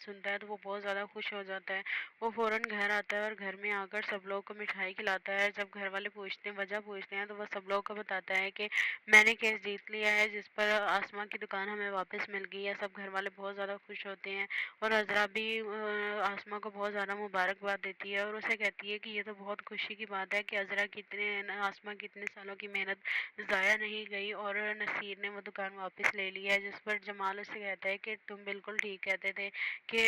सुनता है तो वो बहुत ज़्यादा खुश हो जाता है। वो फ़ौरन घर आता है और घर में आकर सब लोगों को मिठाई खिलाता है। जब घर वाले पूछते हैं, वजह पूछते हैं, तो वो सब लोगों को बताता है कि मैंने केस जीत लिया है, जिस पर आसमां की दुकान हमें वापस मिल गई है। सब घर वाले बहुत ज़्यादा खुश होते हैं और अज़रा भी आसमां को बहुत ज़्यादा मुबारकबाद देती है और उसे कहती है कि ये तो बहुत खुशी की बात है कि अज़रा की आसमां की इतने सालों की मेहनत ज़ाया नहीं गई और नसीर ने वो दुकान वापस ले ली है। जिस पर जमाल उसे कहता है कि तुम बिल्कुल ठीक कहते थे कि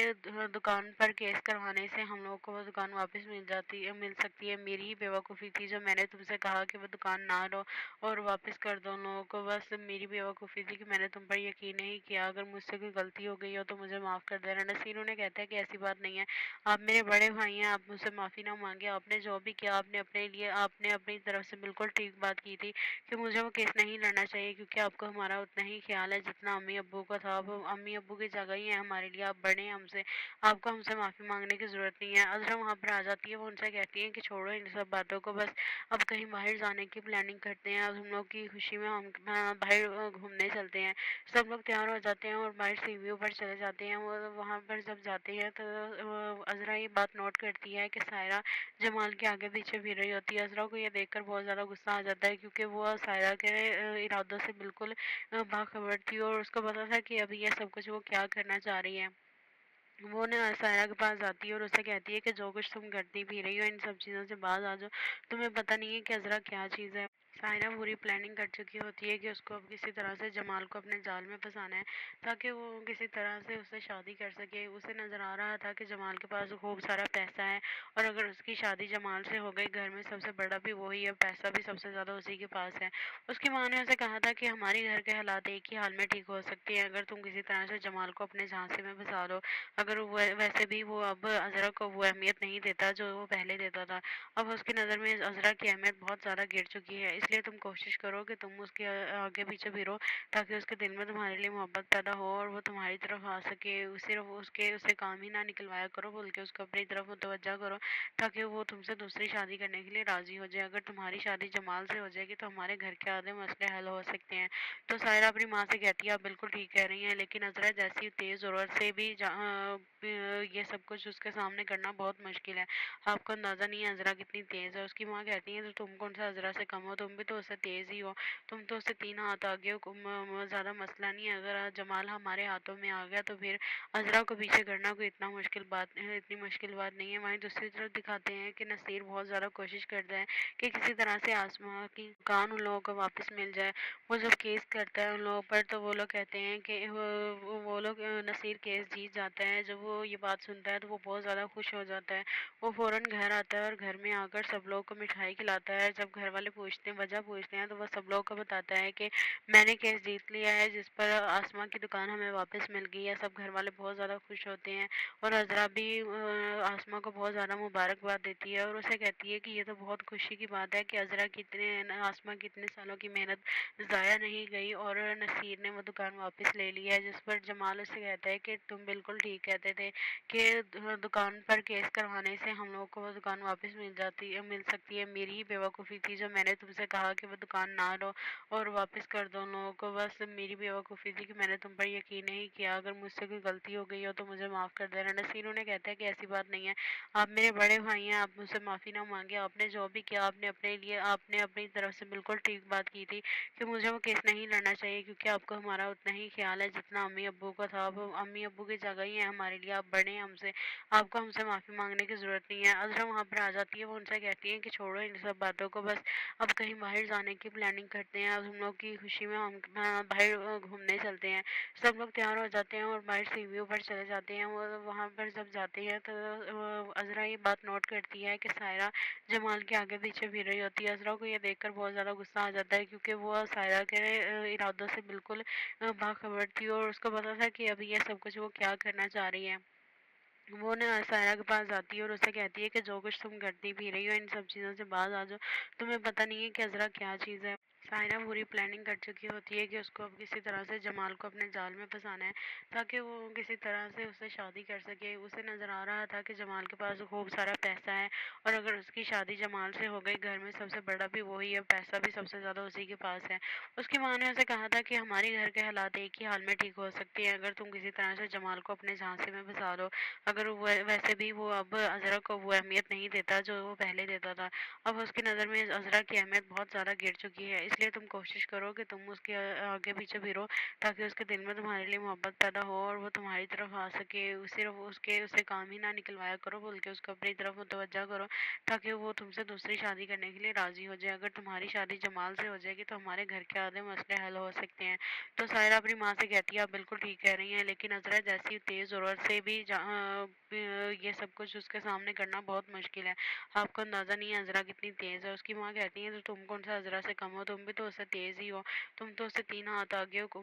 दुकान पर केस करवाने से हम लोगों को वो दुकान वापस मिल सकती है। मेरी ही बेवकूफ़ी थी जो मैंने तुमसे कहा कि वो दुकान ना लो और वापस कर दो उन लोगों को। बस मेरी बेवकूफ़ी थी कि मैंने तुम पर यकीन नहीं किया। अगर मुझसे कोई गलती हो गई हो तो मुझे माफ़ कर देना। नसीर उन्हें कहता है कि ऐसी बात नहीं है, आप मेरे बड़े भाई हैं, आप मुझसे माफ़ी ना मांगे। आपने जो भी किया आपने अपनी तरफ से बिल्कुल ठीक बात की थी कि मुझे वो केस नहीं लड़ना चाहिए, क्योंकि आपको हमारा उतना ही ख्याल है जितना अम्मी अब्बू का था। अब अम्मी अब्बू की जगह ही है हमारे लिए, आप बड़े हैं हमसे, आपको हमसे माफ़ी मांगने की ज़रूरत नहीं है। अज़रा वहाँ पर आ जाती है, वो उनसे कहती है कि छोड़ो इन सब बातों को, बस अब कहीं बाहर जाने की प्लानिंग करते हैं। अब हम लोग की खुशी में हम बाहर घूमने चलते हैं। सब लोग तैयार हो जाते हैं और बाहर सी व्यू पर चले जाते हैं। वो वहाँ पर जब जाते हैं तो अज़रा ये बात नोट करती है कि सायरा जमाल के आगे पीछे फिर रही होती है। अज़रा को ये देखकर बहुत ज़्यादा गुस्सा आ जाता है, क्योंकि वो सायरा के इरादों से बिल्कुल बाखबर थी और उसको पता था कि अभी ये सब कुछ वो क्या करना चाह रही है। वो ना सायरा के पास आती है और उससे कहती है कि जो कुछ तुम करती भी रही हो इन सब चीज़ों से बाज आ जाओ, तुम्हें पता नहीं है कि अज़रा क्या चीज़ है। सायरा पूरी प्लानिंग कर चुकी होती है कि उसको अब किसी तरह से जमाल को अपने जाल में फंसाना है, ताकि वो किसी तरह से उससे शादी कर सके। उसे नज़र आ रहा था कि जमाल के पास खूब सारा पैसा है और अगर उसकी शादी जमाल से हो गई, घर में सबसे बड़ा भी वही है, पैसा भी सबसे ज़्यादा उसी के पास है। उसकी माँ ने उसे कहा था कि हमारे घर के हालात एक ही हाल में ठीक हो सकते हैं अगर तुम किसी तरह से जमाल को अपने झांसे में फंसा लो। अगर वैसे भी वो अब अज़रा को वो अहमियत नहीं देता जो वो पहले देता था। अब उसकी नज़र में अज़रा की अहमियत बहुत ज़्यादा गिर चुकी है, इसलिए तुम कोशिश करो कि तुम उसके आगे पीछे फिरो, ताकि उसके दिल में तुम्हारे लिए मोहब्बत पैदा हो और वो तुम्हारी तरफ आ सके। सिर्फ उसके उसे काम ही ना निकलवाया करो, बल्कि उसको अपनी तरफ मुतवज्जा करो, ताकि वो तुमसे दूसरी शादी करने के लिए राज़ी हो जाए। अगर तुम्हारी शादी जमाल से हो जाएगी तो हमारे घर के आधे मसले हल हो सकते हैं। तो सायरा अपनी माँ से कहती है आप बिल्कुल ठीक कह रही हैं, लेकिन अज़रा जैसी तेज़ ज़रूरत से भी ये सब कुछ उसके सामने करना बहुत मुश्किल है। आपको अंदाज़ा नहीं है अज़रा कितनी तेज़ है। उसकी माँ कहती है तो तुम कौन सा अज़रा से कम हो, तुम भी तो उससे तेज़ ही हो, तुम तो उससे 3 हाथ आगे हो। ज़्यादा मसला नहीं है, अगर जमाल हमारे हाथों में आ गया तो फिर अज़रा को पीछे करना कोई इतनी मुश्किल बात नहीं है। वहीं दूसरी तरफ दिखाते हैं कि नसीर बहुत ज़्यादा कोशिश करता है कि किसी तरह से आसमां की दुकान उन लोगों को वापस मिल जाए। वो जब केस करता है उन लोगों पर तो वो लोग कहते हैं कि वो लोग नसीर केस जीत जाता है। जब वो ये बात सुनता है तो वो बहुत ज़्यादा खुश हो जाता है। वो फ़ौरन घर आता है और घर में आकर सब लोगों को मिठाई खिलाता है। जब घर वाले वजह पूछते हैं तो वो सब लोगों को बताता है कि मैंने केस जीत लिया है, जिस पर आसमां की दुकान हमें वापस मिल गई है। सब घर वाले बहुत ज़्यादा खुश होते हैं और अज़रा भी आसमां को बहुत ज़्यादा मुबारकबाद देती है और उसे कहती है कि ये तो बहुत खुशी की बात है कि अज़रा की आसमां की इतने सालों की मेहनत ज़ाया नहीं गई और नसीर ने वो दुकान वापस ले ली है। जिस पर जमाल उससे कहता है कि तुम बिल्कुल ठीक कहते थे कि दुकान पर केस करवाने से हम लोगों को वो दुकान वापस मिल सकती है। मेरी ही बेवकूफ़ी थी जो मैंने तुमसे कहा कि वो दुकान ना लो और वापस कर दो उन लोगों को। बस मेरी बेवकूफ़ी थी कि मैंने तुम पर यकीन नहीं किया। अगर मुझसे कोई गलती हो गई हो तो मुझे माफ़ कर देना। नसीर उन्हें कहता है कि ऐसी बात नहीं है, आप मेरे बड़े भाई हैं, आप मुझसे माफ़ी ना मांगे। आपने जो भी किया आपने अपनी तरफ से बिल्कुल ठीक बात की थी कि मुझे वो केस नहीं लड़ना चाहिए, क्योंकि आपको हमारा उतना ही ख्याल है जितना अम्मी अब्बू का था। अब अम्मी अब्बू की जगह ही है हमारे लिए, आप बड़े हैं हमसे, आपको हमसे माफ़ी मांगने की ज़रूरत नहीं है। अज़रा वहाँ पर आ जाती है, वो उनसे कहती है कि छोड़ो इन सब बातों को, बस अब कहीं बाहर जाने की प्लानिंग करते हैं। अब हम लोग की खुशी में हम बाहर घूमने चलते हैं। सब लोग तैयार हो जाते हैं और बाहर सी व्यू पर चले जाते हैं। वो वहाँ पर जब जाते हैं तो अज़रा ये बात नोट करती है कि सायरा जमाल के आगे पीछे फिर रही होती है। अज़रा को ये देखकर बहुत ज़्यादा गुस्सा आ जाता है, क्योंकि वो सायरा के इरादों से बिल्कुल बाखबर थी और उसको पता था कि अभी ये सब कुछ वो क्या करना चाह रही है। वो ना सायरा के पास आती है और उससे कहती है कि जो कुछ तुम करती भी रही हो इन सब चीज़ों से बाज आ जाओ, तुम्हें पता नहीं है कि अज़रा क्या चीज़ है। सायरा पूरी प्लानिंग कर चुकी होती है कि उसको अब किसी तरह से जमाल को अपने जाल में फंसाना है, ताकि वो किसी तरह से उससे शादी कर सके। उसे नज़र आ रहा था कि जमाल के पास खूब सारा पैसा है, और अगर उसकी शादी जमाल से हो गई, घर में सबसे बड़ा भी वही है, पैसा भी सबसे ज़्यादा उसी के पास है। उसकी माँ ने उसे कहा था कि हमारे घर के हालात एक ही हाल में ठीक हो सकते हैं अगर तुम किसी तरह से जमाल को अपने झांसे में फंसा लो। अगर वैसे भी वो अब अजरा को वो अहमियत नहीं देता जो वो पहले देता था। अब उसकी नज़र में अज़रा की अहमियत बहुत ज़्यादा गिर चुकी है, इसलिए तुम कोशिश करो कि तुम उसके आगे पीछे फिरो, ताकि उसके दिल में तुम्हारे लिए मोहब्बत पैदा हो और वो तुम्हारी तरफ आ सके। सिर्फ उसके उसे काम ही ना निकलवाया करो, बल्कि उसको अपनी तरफ मुतवज्जा करो, ताकि वो तुमसे दूसरी शादी करने के लिए राज़ी हो जाए। अगर तुम्हारी शादी जमाल से हो जाएगी तो हमारे घर के आधे मसले हल हो सकते हैं। तो सायरा अपनी माँ से कहती है, आप बिल्कुल ठीक कह रही हैं, लेकिन अज़रा जैसी तेज़ ज़रूरत से भी ये सब कुछ उसके सामने करना बहुत मुश्किल है। आपको अंदाज़ा नहीं है अज़रा कितनी तेज़ है। उसकी माँ कहती है, तो तुम कौन सा अज़रा से कम हो, तुम भी तो उससे तेज़ ही हो, तुम तो उससे 3 हाथ आगे हो।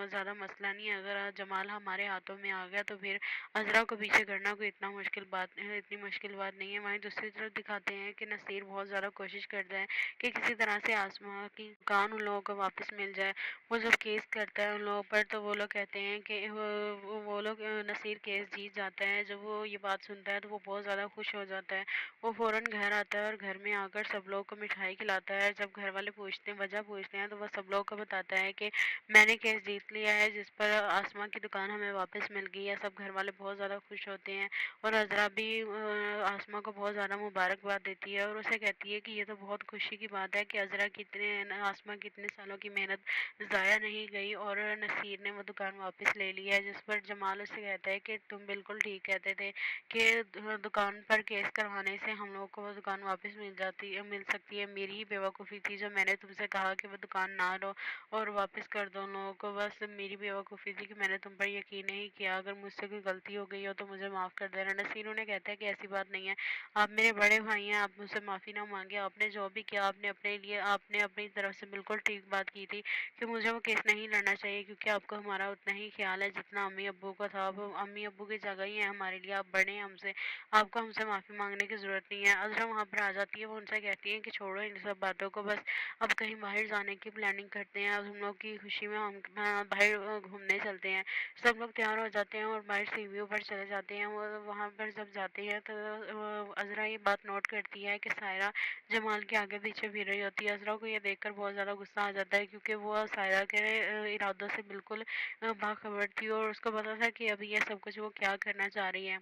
ज़्यादा मसला नहीं है, अगर जमाल हमारे हाथों में आ गया तो फिर अज़रा को पीछे करना कोई इतनी मुश्किल बात नहीं है। वहीं दूसरी तरफ दिखाते हैं कि नसीर बहुत ज़्यादा कोशिश करता है कि किसी तरह से आसमां की कान उन लोगों को वापस मिल जाए। वो जब केस करता है उन लोगों पर, तो वो लोग कहते हैं कि वो लोग नसीर केस जीत जाता है। जब वो ये बात सुनता है तो वो बहुत ज़्यादा खुश हो जाता है। वो फ़ौरन घर आता है और घर में आकर सब लोगों को मिठाई खिलाता है। जब घर वाले वजह पूछते हैं, तो वो सब लोगों को बताता है कि मैंने केस जीत लिया है, जिस पर आसमां की दुकान हमें वापस मिल गई है। सब घर वाले बहुत ज़्यादा खुश होते हैं, और अज़रा भी आसमां को बहुत ज़्यादा मुबारकबाद देती है और उसे कहती है कि ये तो बहुत खुशी की बात है कि आसमां की इतने सालों की मेहनत ज़ाया नहीं गई, और नसीर ने वो दुकान वापस ले ली है। जिस पर जमाल उसे कहता है कि तुम बिल्कुल ठीक कहते थे कि दुकान पर केस करवाने से हम लोगों को वो दुकान वापस मिल सकती है। मेरी ही बेवकूफ़ी थी जो मैंने तुमसे कहा कि वो दुकान ना लो और वापस कर दो उन लोगों को। बस मेरी बेवकूफ़ी थी कि मैंने तुम पर यकीन नहीं किया। अगर मुझसे कोई गलती हो गई हो तो मुझे माफ़ कर देना। नसीर उन्हें कहता है कि ऐसी बात नहीं है, आप मेरे बड़े भाई हैं, आप मुझसे माफ़ी ना मांगे। आपने जो भी किया आपने अपनी तरफ से बिल्कुल ठीक बात की थी कि मुझे वो केस नहीं लड़ना चाहिए, क्योंकि आपको हमारा उतना ही ख्याल है जितना अम्मी अब्बू का था। अब अम्मी अब्बू की जगह ही है हमारे लिए, आप बड़े हैं हमसे, आपको हमसे माफ़ी मांगने की ज़रूरत नहीं है। अज़रा वहाँ पर आ जाती है, वो उनसे कहती है कि छोड़ो इन सब बातों को, बस अब कहीं बाहर जाने की प्लानिंग करते हैं। अब हम लोग की खुशी में हम बाहर घूमने चलते हैं। सब लोग तैयार हो जाते हैं और बाहर सीढ़ियों पर चले जाते हैं। वो वहाँ पर जब जाते हैं तो अज़रा ये बात नोट करती है कि सायरा जमाल के आगे पीछे फिर रही होती है। अज़रा को ये देखकर बहुत ज़्यादा गुस्सा आ जाता है, क्योंकि वो सायरा के इरादों से बिल्कुल बाखबर थी, और उसको पता था कि अभी ये सब कुछ वो क्या करना चाह रही है।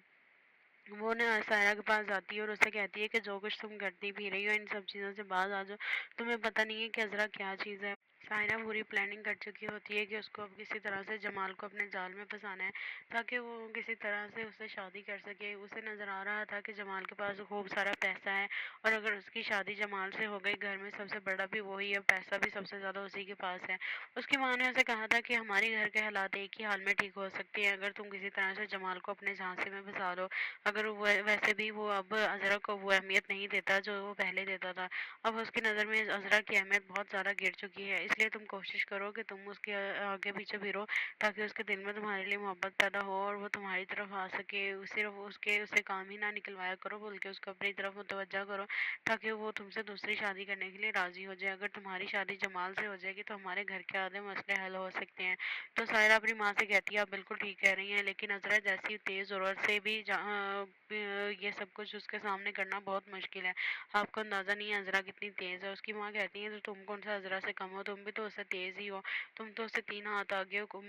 वो ना सायरा के पास जाती है और उससे कहती है कि जो कुछ तुम करती भी रही हो, इन सब चीज़ों से बाज आ जाओ। तुम्हें पता नहीं है कि अज़रा क्या चीज़ है। सायरा पूरी प्लानिंग कर चुकी होती है कि उसको अब किसी तरह से जमाल को अपने जाल में फंसाना है, ताकि वो किसी तरह से उससे शादी कर सके। उसे नज़र आ रहा था कि जमाल के पास खूब सारा पैसा है, और अगर उसकी शादी जमाल से हो गई, घर में सबसे बड़ा भी वही है, पैसा भी सबसे ज़्यादा उसी के पास है। उसकी माँ ने उसे कहा था कि हमारे घर के हालात एक ही हाल में ठीक हो सकते हैं अगर तुम किसी तरह से जमाल को अपने झांसे में फंसा लो। अगर वैसे भी वो अब अज़रा को वो अहमियत नहीं देता जो वो पहले देता था। अब उसकी नज़र में अज़रा की अहमियत बहुत ज़्यादा गिर चुकी है, इसलिए तुम कोशिश करो कि तुम उसके आगे पीछे फिरो, ताकि उसके दिल में तुम्हारे लिए मोहब्बत पैदा हो और वो तुम्हारी तरफ आ सके। सिर्फ उसके उसे काम ही ना निकलवाया करो, बल्कि उसको अपनी तरफ मुतवज्जा करो, ताकि वो तुमसे दूसरी शादी करने के लिए राज़ी हो जाए। अगर तुम्हारी शादी जमाल से हो जाएगी तो हमारे घर के आधे मसले हल हो सकते हैं। तो सायरा अपनी माँ से कहती है, आप बिल्कुल ठीक कह रही हैं, लेकिन अज़रा जैसी तेज़ ज़रूरत से भी ये सब कुछ उसके सामने करना बहुत मुश्किल है। आपको अंदाज़ा नहीं है अज़रा कितनी तेज़ है। उसकी माँ कहती है, तो तुम कौन सा अज़रा से कम हो, तुम भी तो उससे तेज़ ही हो, तुम तो उससे 3 हाथ आगे हो।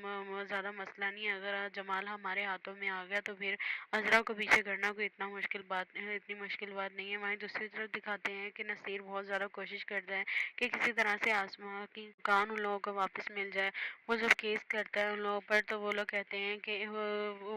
ज़्यादा मसला नहीं है, अगर जमाल हमारे हाथों में आ गया तो फिर अज़रा को पीछे करना कोई इतनी मुश्किल बात नहीं है। वहीं दूसरी तरफ दिखाते हैं कि नसीर बहुत ज़्यादा कोशिश करता है कि किसी तरह से आसमां की कान उन लोगों को वापस मिल जाए। वो जब केस करता है उन लोगों पर, तो वो लोग कहते हैं कि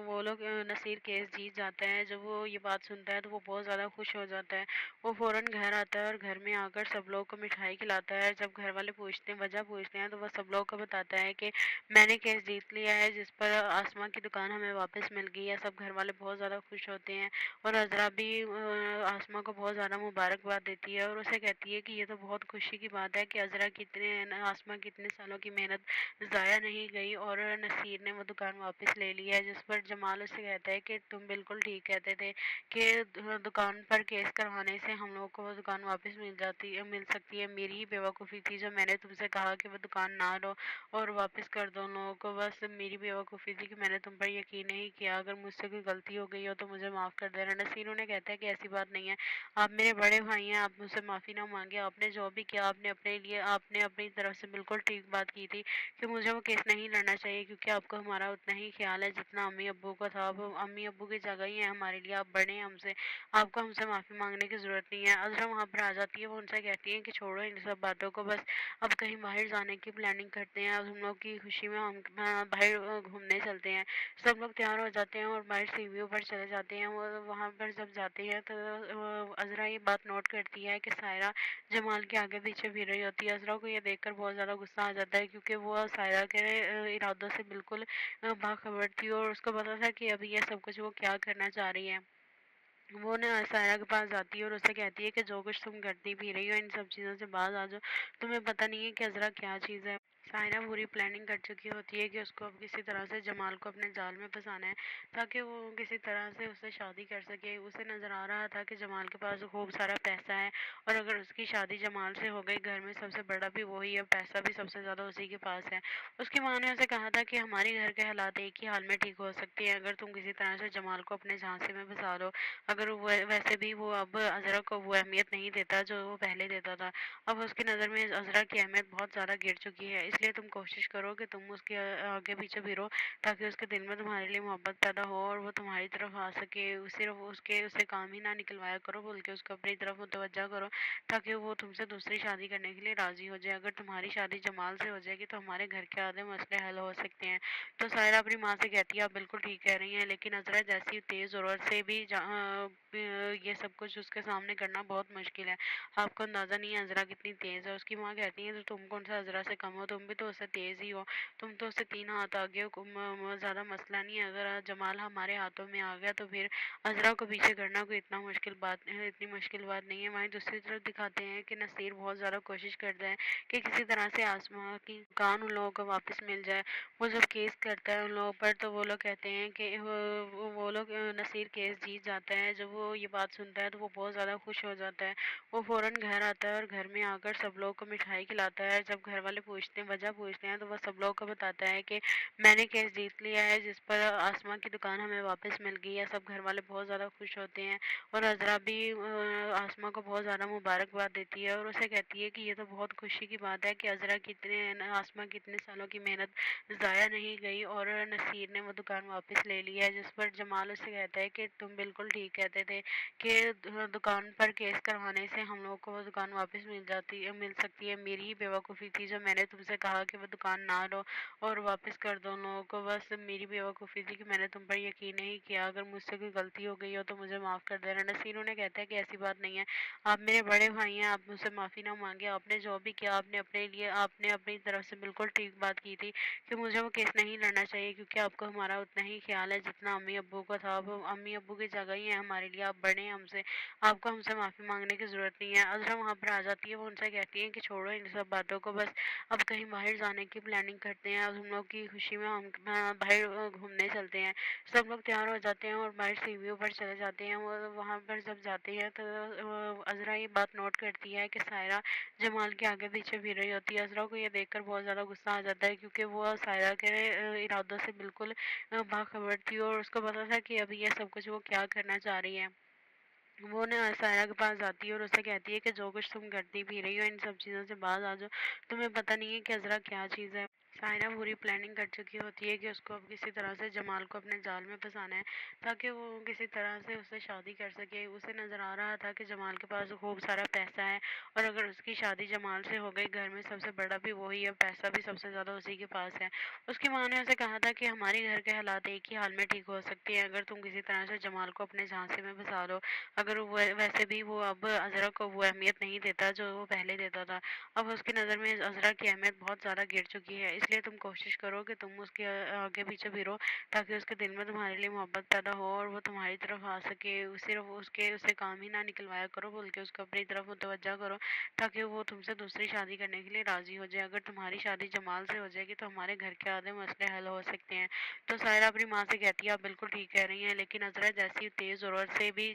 वो लोग नसीर केस जीत जाता है। जब वो ये बात सुनता है तो वो बहुत ज़्यादा खुश हो जाता है। वो फ़ौरन घर आता है और घर में आकर सब लोगों को मिठाई खिलाता है। जब घर वाले पूछते हैं वजह पूछते हैं तो वो सब लोगों को बताता है कि मैंने केस जीत लिया है, जिस पर आसमां की दुकान हमें वापस मिल गई है। सब घर वाले बहुत ज़्यादा खुश होते हैं और अज़रा भी आसमां को बहुत ज़्यादा मुबारकबाद देती है और उसे कहती है कि ये तो बहुत खुशी की बात है कि अज़रा की आसमां की इतने सालों की मेहनत ज़ाया नहीं गई और नसीर ने वो दुकान वापस ले ली है। जिस पर जमाल उसे कहता है कि तुम बिल्कुल ठीक कहते थे कि दुकान पर केस करवाने से हम लोगों को वो दुकान वापस मिल सकती है। मेरी ही बेवकूफ़ी थी जो मैंने तुमसे कहा कि वो दुकान ना लो और वापस कर दो उन लोगों को। बस मेरी बेवकूफ़ी थी कि मैंने तुम पर यकीन नहीं किया। अगर मुझसे कोई गलती हो गई हो तो मुझे माफ़ कर देना। नसीर उन्हें कहता है कि ऐसी बात नहीं है, आप मेरे बड़े भाई हैं, आप मुझसे माफ़ी ना मांगे। आपने जो भी किया आपने अपनी तरफ से बिल्कुल ठीक बात की थी कि मुझे वो केस नहीं लड़ना चाहिए, क्योंकि आपको हमारा उतना ही ख्याल है जितना अम्मी अब्बू को था। अब अम्मी अब्बू की जगह ही है हमारे लिए, आप बड़े हैं हमसे, आपको हमसे माफ़ी मांगने की ज़रूरत नहीं है। अज़रा वहाँ पर आ जाती है, वो उनसे कहती है कि छोड़ो इन सब बातों को, बस अब कहीं बाहर जाने की प्लानिंग करते हैं। अब हम लोग की खुशी में हम बाहर घूमने चलते हैं। सब लोग तैयार हो जाते हैं और बाहर सीढ़ियों पर चले जाते हैं। वो वहाँ पर जब जाते हैं तो अज़रा ये बात नोट करती है कि सायरा जमाल के आगे पीछे फिर रही होती है। अज़रा को ये देखकर बहुत ज़्यादा गुस्सा आ जाता है, क्योंकि वो सायरा के इरादों से बिल्कुल बाखबर थी और उसको पता था कि अभी ये सब कुछ वो क्या करना चाह रही है। वो ना सायरा के पास जाती है और उससे कहती है कि जो कुछ तुम करती भी रही हो इन सब चीज़ों से बाज आ जाओ, तुम्हें पता नहीं है कि अज़रा क्या चीज़ है। सायरा पूरी प्लानिंग कर चुकी होती है कि उसको अब किसी तरह से जमाल को अपने जाल में फंसाना है, ताकि वो किसी तरह से उससे शादी कर सके। उसे नज़र आ रहा था कि जमाल के पास खूब सारा पैसा है और अगर उसकी शादी जमाल से हो गई, घर में सबसे बड़ा भी वही है, पैसा भी सबसे ज़्यादा उसी के पास है। उसकी माँ ने उसे कहा था कि हमारे घर के हालात एक ही हाल में ठीक हो सकते हैं अगर तुम किसी तरह से जमाल को अपने झांसे में फंसा लो। अगर वो वैसे भी वो अब अज़रा को वो अहमियत नहीं देता जो वो पहले देता था। अब उसकी नज़र में अज़रा की अहमियत बहुत ज़्यादा गिर चुकी है, इसलिए तुम कोशिश करो कि तुम उसके आगे पीछे फिरो, ताकि उसके दिल में तुम्हारे लिए मोहब्बत पैदा हो और वो तुम्हारी तरफ आ सके। सिर्फ उसके उसे काम ही ना निकलवाया करो, बल्कि उसको अपनी तरफ मुतवज्जा करो, ताकि वो तुमसे दूसरी शादी करने के लिए राज़ी हो जाए। अगर तुम्हारी शादी जमाल से हो जाएगी तो हमारे घर के आधे मसले हल हो सकते हैं। तो सायरा अपनी माँ से कहती है आप बिल्कुल ठीक कह रही हैं, लेकिन अज़रा जैसी तेज़ ज़रूरत से भी ये सब कुछ उसके सामने करना बहुत मुश्किल है। आपको अंदाज़ा नहीं है अज़रा कितनी तेज़ है। उसकी माँ कहती है तो तुम कौन सा अज़रा से कम हो, तुम भी तो उससे तेज़ ही हो, तुम तो उससे 3 हाथ आगे हो। ज़्यादा मसला नहीं है, अगर जमाल हमारे हाथों में आ गया तो फिर अज़रा को पीछे करना कोई इतनी मुश्किल बात नहीं है। वहीं दूसरी तरफ दिखाते हैं कि नसीर बहुत ज़्यादा कोशिश करता है कि किसी तरह से आसमां की कान उन लोगों को वापस मिल जाए। वो जब केस करता है उन लोगों पर तो वो लोग कहते हैं कि वो लोग नसीर केस जीत जाता है। जब वो ये बात सुनता है तो वो बहुत ज़्यादा खुश हो जाता है। वो फ़ौरन घर आता है और घर में आकर सब लोगों को मिठाई खिलाता है। जब घर वाले वजह पूछते हैं तो वो सब लोगों को बताता है कि मैंने केस जीत लिया है, जिस पर आसमां की दुकान हमें वापस मिल गई है। सब घर वाले बहुत ज़्यादा खुश होते हैं और अज़रा भी आसमां को बहुत ज़्यादा मुबारकबाद देती है और उसे कहती है कि ये तो बहुत खुशी की बात है कि अज़रा की आसमां की इतने सालों की मेहनत ज़ाया नहीं गई और नसीर ने वो दुकान वापस ले ली है। जिस पर जमाल उससे कहता है कि तुम बिल्कुल ठीक कहते थे कि दुकान पर केस करवाने से हम लोगों को वो दुकान वापस मिल सकती है। मेरी ही बेवकूफ़ी थी जो मैंने तुमसे कहा कि वो दुकान ना लो और वापस कर दो उन लोगों को। बस मेरी बेवकूफ़ी थी कि मैंने तुम पर यकीन नहीं किया। अगर मुझसे कोई गलती हो गई हो तो मुझे माफ़ कर देना। नसीर उन्हें कहता है कि ऐसी बात नहीं है, आप मेरे बड़े भाई हैं, आप मुझसे माफ़ी ना मांगे। आपने जो भी किया आपने अपनी तरफ से बिल्कुल ठीक बात की थी कि मुझे वो केस नहीं लड़ना चाहिए, क्योंकि आपको हमारा उतना ही ख्याल है जितना अम्मी अब्बू को था। अब अम्मी अब्बू की जगह ही है हमारे लिए, आप बड़े हैं हमसे, आपको हमसे माफ़ी मांगने की ज़रूरत नहीं है। अज़रा वहाँ पर आ जाती है, वो उनसे कहती है कि छोड़ो इन सब बातों को, बस अब कहीं बाहर जाने की प्लानिंग करते हैं। अब हम लोग की खुशी में हम बाहर घूमने चलते हैं। सब लोग तैयार हो जाते हैं और बाहर सीढ़ियों पर चले जाते हैं। वो वहाँ पर जब जाते हैं तो अज़रा ये बात नोट करती है कि सायरा जमाल के आगे पीछे फिर रही होती है। अज़रा को ये देखकर बहुत ज़्यादा गुस्सा आ जाता है, क्योंकि वो सायरा के इरादों से बिल्कुल बाखबर थी और उसको पता था कि अभी ये सब कुछ वो क्या करना चाह रही है। वो ना सायरा के पास जाती है और उससे कहती है कि जो कुछ तुम करती भी रही हो इन सब चीज़ों से बाज आ जाओ, तुम्हें पता नहीं है कि अज़रा क्या चीज़ है। सायरा पूरी प्लानिंग कर चुकी होती है कि उसको अब किसी तरह से जमाल को अपने जाल में फंसाना है, ताकि वो किसी तरह से उससे शादी कर सके। उसे नज़र आ रहा था कि जमाल के पास खूब सारा पैसा है, और अगर उसकी शादी जमाल से हो गई, घर में सबसे बड़ा भी वही है, पैसा भी सबसे ज़्यादा उसी के पास है। उसकी माँ ने उसे कहा था कि हमारे घर के हालात एक ही हाल में ठीक हो सकते हैं अगर तुम किसी तरह से जमाल को अपने झांसे में फंसा लो। अगर वो वैसे भी वो अब अजरा को वो अहमियत नहीं देता जो वो पहले देता था। अब उसकी नज़र में अज़रा की अहमियत बहुत ज़्यादा गिर चुकी है, इसलिए तुम कोशिश करो कि तुम उसके आगे पीछे फिरो, ताकि उसके दिल में तुम्हारे लिए मोहब्बत पैदा हो और वो तुम्हारी तरफ आ सके। सिर्फ उसके उससे काम ही ना निकलवाया करो, बल्कि उसको अपनी तरफ मुतवज्जा करो, ताकि वो तुमसे दूसरी शादी करने के लिए राज़ी हो जाए। अगर तुम्हारी शादी जमाल से हो जाएगी तो हमारे घर के आधे मसले हल हो सकते हैं। तो सायरा अपनी माँ से कहती है, आप बिल्कुल ठीक कह रही हैं, लेकिन अज़रा जैसी तेज़ ज़रूरत से भी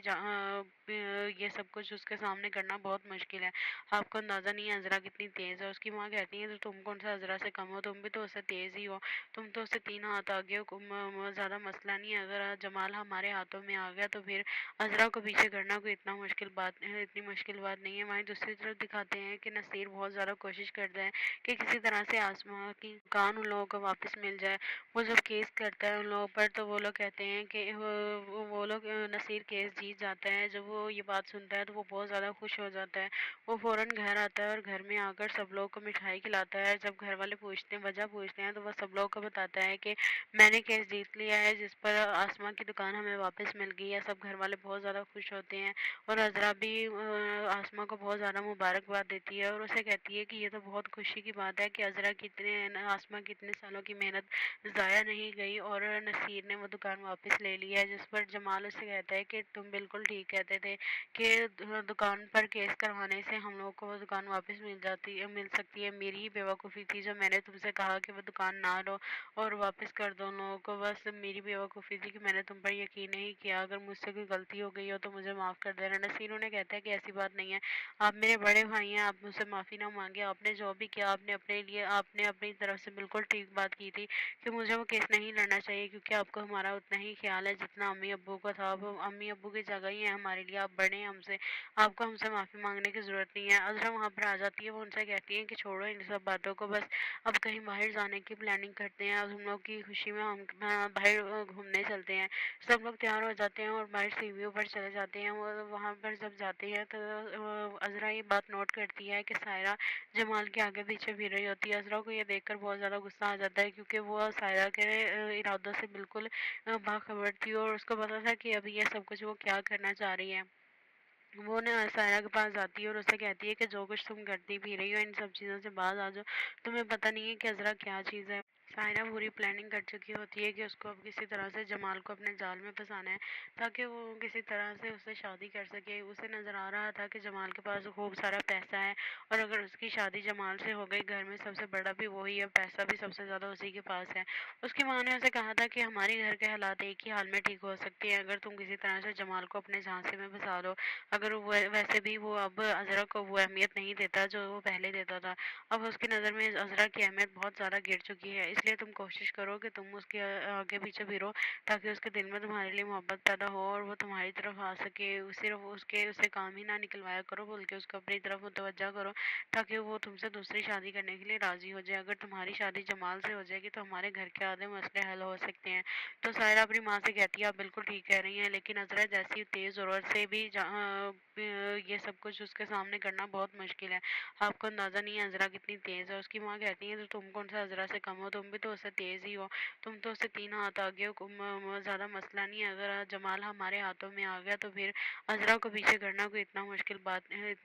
ये सब कुछ उसके सामने करना बहुत मुश्किल है। आपको अंदाज़ा नहीं है अज़रा कितनी तेज़ है। उसकी माँ कहती है, तो तुम कौन सा अज़रा से कम हो, तुम भी तो उससे तेज़ ही हो, तुम तो उससे 3 हाथ आगे हो। ज़्यादा मसला नहीं है, अगर जमाल हमारे हाथों में आ गया तो फिर अज़रा को पीछे करना कोई इतनी मुश्किल बात नहीं है। वहीं दूसरी तरफ दिखाते हैं कि नसीर बहुत ज़्यादा कोशिश करता है कि किसी तरह से आसमां की कान उन लोगों को वापस मिल जाए। वो जब केस करता है उन लोगों पर, तो वो लोग कहते हैं कि वो लोग नसीर केस जीत जाता है। जब वो ये बात सुनता है तो वो बहुत ज़्यादा खुश हो जाता है। वो फ़ौरन घर आता है और घर में आकर सब लोगों को मिठाई खिलाता है। जब घर वाले पूछते हैं, वजह पूछते हैं, तो वह सब लोगों को बताता है कि मैंने केस जीत लिया है, जिस पर आसमां की दुकान हमें वापस मिल गई है। सब घर वाले बहुत ज़्यादा खुश होते हैं, और अज़रा भी आसमां को बहुत ज़्यादा मुबारकबाद देती है और उसे कहती है कि ये तो बहुत खुशी की बात है कि आसमां की इतने सालों की मेहनत ज़ाया नहीं गई, और नसीर ने वो दुकान वापस ले ली है। जिस पर जमाल उससे कहता है कि तुम बिल्कुल ठीक कहते थे कि दुकान पर केस करवाने से हम लोगों को वो दुकान वापस मिल सकती है। मेरी ही बेवकूफ़ी थी जो मैंने तुमसे कहा कि वो दुकान ना लो और वापस कर दो उन लोगों को। बस मेरी बेवकूफ़ी थी कि मैंने तुम पर यकीन नहीं किया। अगर मुझसे कोई गलती हो गई हो तो मुझे माफ़ कर देना। नसीर उन्हें कहता है कि ऐसी बात नहीं है, आप मेरे बड़े भाई हैं, आप मुझसे माफ़ी ना मांगे। आपने जो भी किया आपने अपनी तरफ से बिल्कुल ठीक बात की थी कि मुझे वो केस नहीं लड़ना चाहिए, क्योंकि आपको हमारा उतना ही ख्याल है जितना अम्मी अब्बू का था। अब अम्मी अब्बू की जगह ही है हमारे लिए, आप बड़े हैं हमसे, आपको हमसे माफ़ी मांगने की ज़रूरत नहीं है। अज़रा वहाँ पर आ जाती है, वो उनसे कहती है कि छोड़ो इन सब बातों को, बस अब कहीं बाहर जाने की प्लानिंग करते हैं। अब हम लोग की खुशी में हम बाहर घूमने चलते हैं। सब लोग तैयार हो जाते हैं और बाहर सीढ़ियों पर चले जाते हैं। और वहाँ पर जब जाते हैं तो अज़रा ये बात नोट करती है कि सायरा जमाल के आगे पीछे फिर रही होती है। अज़रा को ये देखकर बहुत ज़्यादा गुस्सा आ जाता है, क्योंकि वो सायरा के इरादों से बिल्कुल बाखबर थी, और उसको पता था कि अभी ये सब कुछ वो क्या करना चाह रही है। वो ना सायरा के पास जाती है और उससे कहती है कि जो कुछ तुम करती भी रही हो, इन सब चीज़ों से बाज आ जाओ। तुम्हें पता नहीं है कि अज़रा क्या चीज़ है। सायरा पूरी प्लानिंग कर चुकी होती है कि उसको अब किसी तरह से जमाल को अपने जाल में फंसाना है, ताकि वो किसी तरह से उससे शादी कर सके। उसे नज़र आ रहा था कि जमाल के पास खूब सारा पैसा है, और अगर उसकी शादी जमाल से हो गई, घर में सबसे बड़ा भी वही है, पैसा भी सबसे ज़्यादा उसी के पास है। उसकी माँ ने उसे कहा था कि हमारे घर के हालात एक ही हाल में ठीक हो सकते हैं अगर तुम किसी तरह से जमाल को अपने झांसे में फंसा लो। अगर वो वैसे भी वो अब अज़रा को वो अहमियत नहीं देता जो वो पहले देता था। अब उसकी नज़र में अज़रा की अहमियत बहुत ज़्यादा गिर चुकी है, इसलिए तुम कोशिश करो कि तुम उसके आगे पीछे फिरो, ताकि उसके दिल में तुम्हारे लिए मोहब्बत पैदा हो और वो तुम्हारी तरफ आ सके। सिर्फ उससे काम ही ना निकलवाया करो, बल्कि उसको अपनी तरफ मुतवज्जा करो, ताकि वो तुमसे दूसरी शादी करने के लिए राज़ी हो जाए। अगर तुम्हारी शादी जमाल से हो जाएगी तो हमारे घर के आधे मसले हल हो सकते हैं। तो सायरा अपनी माँ से कहती है, आप बिल्कुल ठीक कह रही हैं, लेकिन अज़रा जैसी तेज़ ज़रूरत से भी ये सब कुछ उसके सामने करना बहुत मुश्किल है। आपको अंदाज़ा नहीं है अज़रा कितनी तेज़ है। उसकी माँ कहती है, तो तुम कौन सा अज़रा से कम हो, तुम भी तो उससे तेज़ ही हो, तुम तो उससे 3 हाथ आगे हो। ज़्यादा मसला नहीं है, अगर जमाल हमारे हाथों में आ गया तो फिर अज़रा को पीछे करना कोई इतनी